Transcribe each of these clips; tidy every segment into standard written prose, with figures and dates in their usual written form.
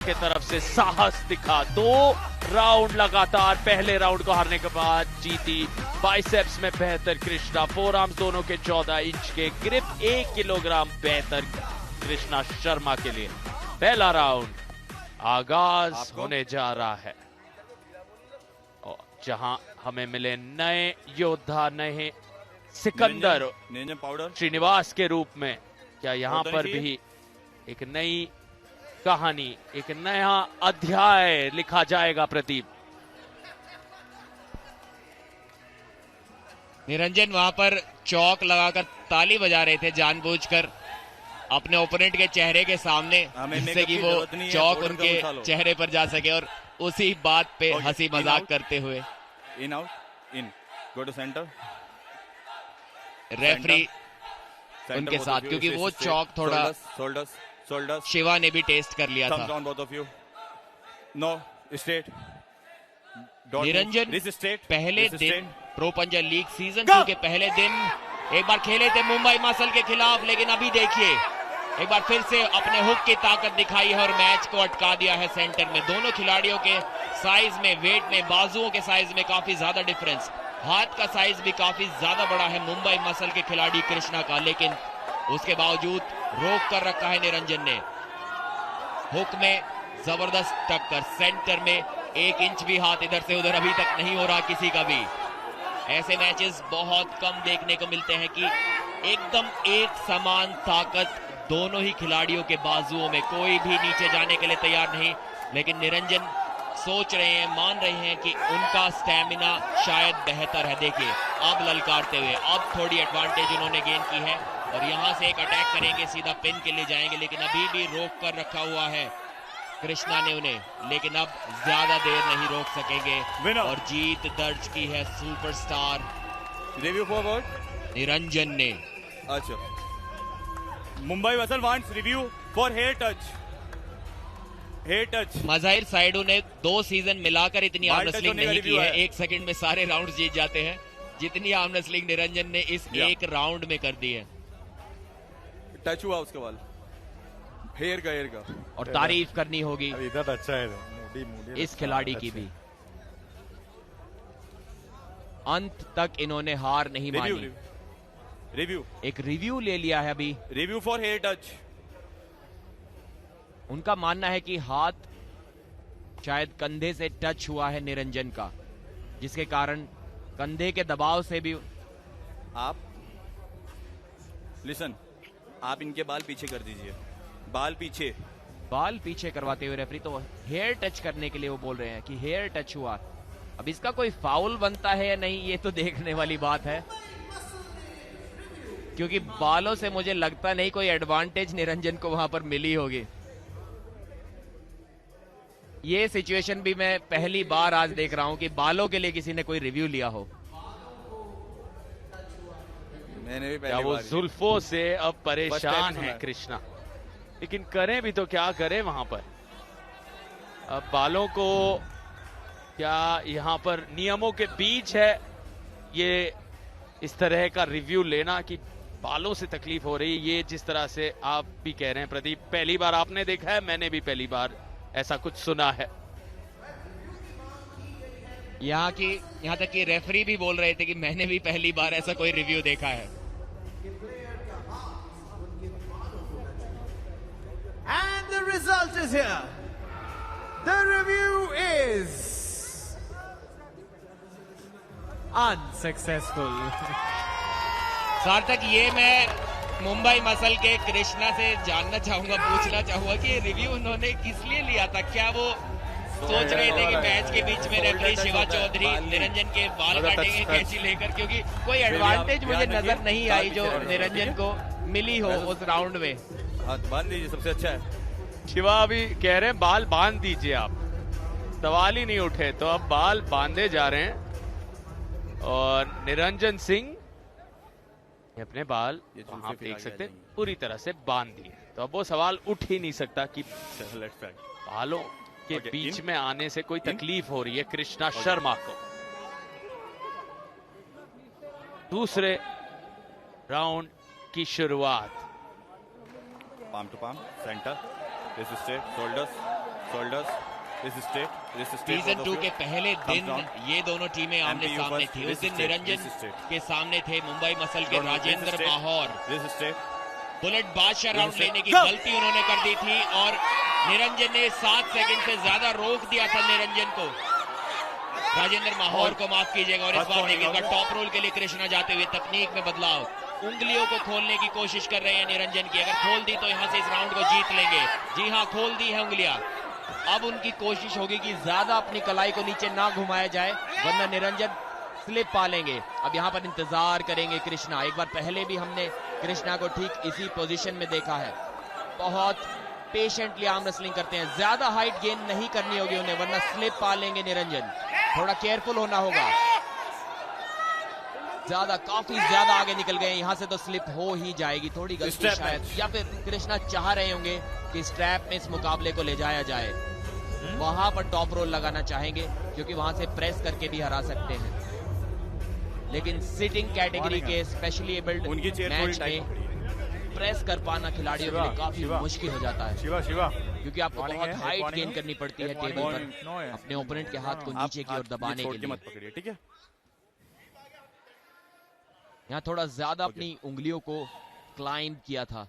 के तरफ से साहस दिखा। 2 राउंड लगातार पहले राउंड को हारने के बाद जीती। बाइसेप्स में बेहतर कृष्णा, फोर आर्म्स दोनों के 14 इंच के, ग्रिप 1 किलोग्राम बेहतर कृष्णा शर्मा के लिए। पहला राउंड आगाज होने जा रहा है, और जहां हमें मिले नए योद्धा, नए सिकंदर श्रीनिवास के रूप में। क्या यहां पर भी एक नई कहानी, एक नया अध्याय लिखा जाएगा प्रदीप? निरंजन वहां पर चौक लगाकर ताली बजा रहे थे जानबूझकर अपने ओपोनेंट के चेहरे के सामने, जिससे कि वो चौक उनके चेहरे पर जा सके, और उसी बात पे हंसी मजाक करते हुए in out in go to centre. Referee उनके साथ, क्योंकि वो चौक थोड़ा शिवा ने भी टेस्ट कर लिया था। निरंजन पहले दिन प्रो पंजा लीग सीजन 2 के पहले दिन एक बार खेले थे मुंबई मसल के खिलाफ, लेकिन अभी देखिए एक बार फिर से अपने हुक की ताकत दिखाई है और मैच को अटका दिया है सेंटर में। दोनों खिलाड़ियों के साइज में, वेट में, बाजुओं के साइज में काफी ज्यादा डिफरेंस, हाथ का साइज भी काफी ज्यादा बड़ा है मुंबई मसल के खिलाड़ी कृष्णा का, लेकिन उसके बावजूद रोक कर रखा है निरंजन ने। हुक में जबरदस्त टक्कर, सेंटर में 1 इंच भी हाथ इधर से उधर अभी तक नहीं हो रहा किसी का भी। ऐसे मैचेस बहुत कम देखने को मिलते हैं कि एकदम एक समान ताकत दोनों ही खिलाड़ियों के बाजुओं में, कोई भी नीचे जाने के लिए तैयार नहीं। लेकिन निरंजन सोच रहे हैं, मान रहे हैं कि उनका स्टैमिना शायद बेहतर है। देखिए अब ललकारते हुए, अब थोड़ी एडवांटेज उन्होंने गेन की है और यहां से एक अटैक करेंगे, सीधा पिन के लिए जाएंगे, लेकिन अभी भी रोक कर रखा हुआ है कृष्णा ने उन्हें, लेकिन अब ज्यादा देर नहीं रोक सकेंगे और जीत दर्ज की है सुपरस्टार रिव्यू फॉरवर्ड निरंजन ने। अच्छा, मुंबई मसल wants review for hair touch. Hair touch Mazahir साइडो ने 2 सीजन मिलाकर इतनी आर्म रेसलिंग नहीं की है, 1 सेकंड में सारे राउंड जीत जाते हैं, जितनी आर्म रेसलिंग निरंजन ने इस एक राउंड में कर दी है। टच हुआ उसके बाद हेयर का और तारीफ करनी होगी इधर अच्छा है इस खिलाड़ी की भी। अंत तक इन्होंने हार नहीं मानी। रिव्यू एक रिव्यू ले लिया है अभी, रिव्यू फॉर हेयर टच। उनका मानना है कि हाथ शायद कंधे से टच हुआ है निरंजन का, जिसके कारण कंधे के दबाव से भी। आप लिसन, आप इनके बाल पीछे कर दीजिए, बाल पीछे करवाते हुए रेफरी तो हेयर टच करने के लिए वो बोल रहे हैं कि हेयर टच हुआ। अब इसका कोई फाउल बनता है या नहीं, ये तो देखने वाली बात है, क्योंकि बालों से मुझे लगता नहीं कोई एडवांटेज निरंजन को वहां पर मिली होगी। ये सिचुएशन भी मैं पहली बार आज देख रहा हूं कि बालों के लिए किसी ने कोई रिव्यू लिया हो। मैंने भी क्या वो जुल्फों से अब परेशान है कृष्णा, लेकिन करें भी तो क्या करें वहां पर। अब बालों को क्या यहां पर नियमों के बीच है ये इस तरह का रिव्यू लेना कि बालों से तकलीफ हो रही है? ये जिस तरह से आप भी कह रहे हैं प्रदीप, पहली बार आपने देखा है, मैंने भी पहली बार ऐसा कुछ सुना है। यहां तक कि रेफरी भी बोल रहे थे कि मैंने भी पहली बार ऐसा कोई रिव्यू देखा है। And the result is here. The review is unsuccessful. सार्थक, ये मैं मुंबई मसल के कृष्णा से जानना चाहूंगा, पूछना चाहूंगा कि रिव्यू उन्होंने किस लिए लिया था? क्या वो सोच रहे थे कि मैच के बीच में रेफरी शिवा चौधरी निरंजन के बाल काटेंगे कैंची लेकर? क्योंकि कोई एडवांटेज मुझे नजर नहीं आई जो निरंजन को मिली हो उस राउंड में। हाथ बांध दीजिए, सबसे अच्छा है। शिवा अभी कह रहे हैं बाल बांध दीजिए, आप सवाल ही नहीं उठे, तो अब बाल बांधे जा रहे हैं और निरंजन सिंह अपने बाल आप देख सकते हैं पूरी तरह से बांध दिए, तो अब वो सवाल उठ ही नहीं सकता कि बालों के बीच में आने से कोई तकलीफ हो रही है कृष्णा शर्मा को। दूसरे राउंड की शुरुआत। Palm to palm, centre, this straight, shoulders, shoulders, wrist straight, season 2 के पहले दिन ये दोनों टीमें आमने सामने थी। उस दिन निरंजन के सामने थे मुंबई मसल के Rajendra Mahaur. wrist straight, bullet बादशाह राउंड लेने की गलती उन्होंने कर दी थी और निरंजन ने 7 सेकंड से ज्यादा रोक दिया था निरंजन को। राजेंद्र माहौर को माफ कीजिएगा। और इस बार देखिए टॉप रोल के लिए कृष्णा जाते हुए तकनीक में बदलाव, उंगलियों को खोलने की कोशिश कर रहे हैं निरंजन की। अगर खोल दी तो यहाँ से इस राउंड को जीत लेंगे। जी हाँ, खोल दी है उंगलियां। अब उनकी कोशिश होगी कि ज्यादा अपनी कलाई को नीचे ना घुमाया जाए, वरना निरंजन स्लिप पा लेंगे। अब यहाँ पर इंतजार करेंगे कृष्णा। एक बार पहले भी हमने कृष्णा को ठीक इसी पोजीशन में देखा है। बहुत पेशेंटली आर्म रेसलिंग करते हैं। ज्यादा हाइट गेन नहीं करनी होगी उन्हें, वरना स्लिप पा लेंगे निरंजन। थोड़ा केयरफुल होना होगा। काफी ज्यादा आगे निकल गए, यहां से तो स्लिप हो ही जाएगी। थोड़ी गलती शायद, या फिर कृष्णा चाह रहे होंगे कि स्ट्रैप में इस मुकाबले को ले जाया जाए। वहां पर टॉप रोल लगाना चाहेंगे क्योंकि वहां से प्रेस करके भी हरा सकते हैं। लेकिन सिटिंग कैटेगरी के स्पेशली एबल्ड मैच में प्रेस कर पाना खिलाड़ियों के लिए काफी मुश्किल हो जाता है, क्योंकि आपको बहुत हाइट गेन करनी पड़ती है टेबल पर अपने ओपोनेंट के हाथ को नीचे की ओर दबाने के लिए। ठीक है, यहाँ थोड़ा ज्यादा अपनी उंगलियों को क्लाइंब किया था।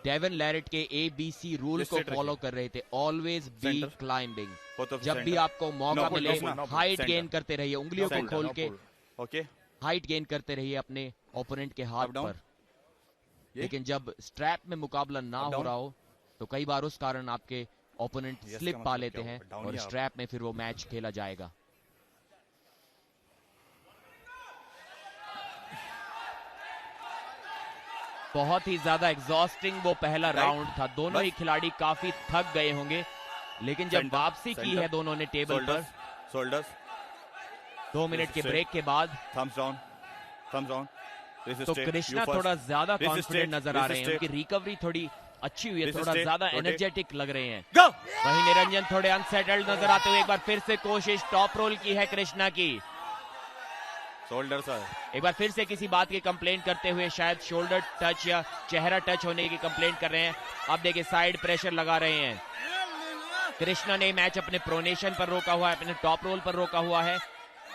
डेविन लैरेट के ABC रूल को फॉलो कर रहे थे, ऑलवेज बी क्लाइंबिंग। जब भी आपको मौका मिले हाइट गेन करते रहिए, उंगलियों को खोल के हाइट गेन करते रहिए अपने ओपोनेंट के हाथ पर। लेकिन जब स्ट्रैप में मुकाबला ना हो रहा हो तो कई बार उस कारण आपके ओपोनेंट स्लिप पा लेते हैं और स्ट्रैप में फिर वो मैच खेला जाएगा। बहुत ही ज्यादा एग्जॉस्टिंग वो पहला राउंड था। दोनों ही खिलाड़ी काफी थक गए होंगे, लेकिन जब वापसी की है दोनों ने टेबल पर, शोल्डर्स 2 मिनट के ब्रेक के बाद, थम्स डाउन, तो कृष्णा थोड़ा ज्यादा कॉन्फिडेंट नजर आ रहे हैं। उनकी रिकवरी थोड़ी अच्छी हुई है, थोड़ा ज्यादा एनर्जेटिक लग रहे हैं। वहीं निरंजन थोड़े अनसेटल्ड नजर आते हुए। एक बार फिर से कोशिश टॉप रोल की है कृष्णा की। शोल्डर सर, एक बार फिर से किसी बात की कंप्लेंट करते हुए, शायद शोल्डर टच या चेहरा टच होने की कंप्लेंट कर रहे हैं। अब देखिए साइड प्रेशर लगा रहे हैं। कृष्णा ने मैच अपने प्रोनेशन पर रोका हुआ है, अपने टॉप रोल पर रोका हुआ है,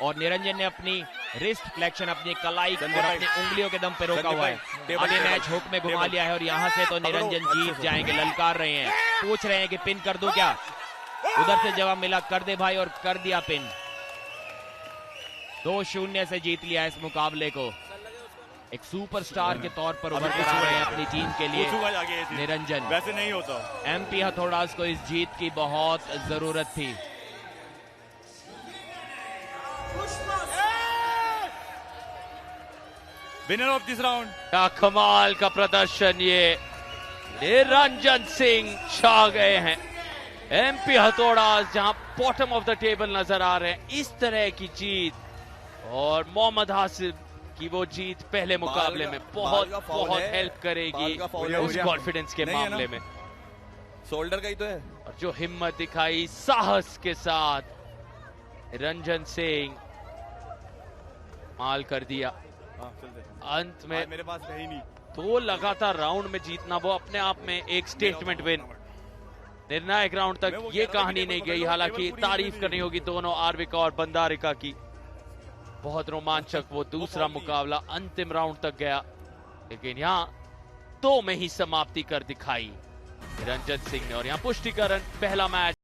और निरंजन ने अपनी रिस्ट फ्लेक्शन, अपनी कलाई और अपनी उंगलियों के दम पे रोका हुआ है। अब ये मैच हुक में घुमा लिया है और यहाँ से तो निरंजन जीत जाएंगे। ललकार रहे हैं, पूछ रहे हैं कि पिन कर दूं क्या। उधर से जवाब मिला कर दे भाई, और कर दिया पिन। 2-0 से जीत लिया इस मुकाबले को। एक सुपरस्टार के तौर पर उभर कर आ रहे हैं अपनी टीम के लिए निरंजन। वैसे नहीं होता। MP हथौड़ास को इस जीत की बहुत जरूरत थी। Winner of this round. क्या कमाल का प्रदर्शन, ये निरंजन सिंह छा गए हैं। MP हथौड़ास जहां बॉटम ऑफ द टेबल नजर आ रहे हैं, इस तरह की जीत, और मोहम्मद हासिब की वो जीत पहले मुकाबले में बहुत हेल्प करेगी उस कॉन्फिडेंस के मामले में। शोल्डर का ही तो है। और जो हिम्मत दिखाई साहस के साथ निरंजन सिंह, माल कर दिया। अंत में मेरे पास है ही नहीं। 2 लगातार राउंड में जीतना वो अपने आप में एक स्टेटमेंट विन। निर्णायक राउंड तक ये कहानी नहीं गई, हालांकि तारीफ करनी होगी दोनों आर्विका और बंदारिका की। बहुत रोमांचक वो दूसरा मुकाबला अंतिम राउंड तक गया, लेकिन यहाँ 2 में ही समाप्ति कर दिखाई निरंजन सिंह ने। और यहाँ पुष्टिकरण, पहला मैच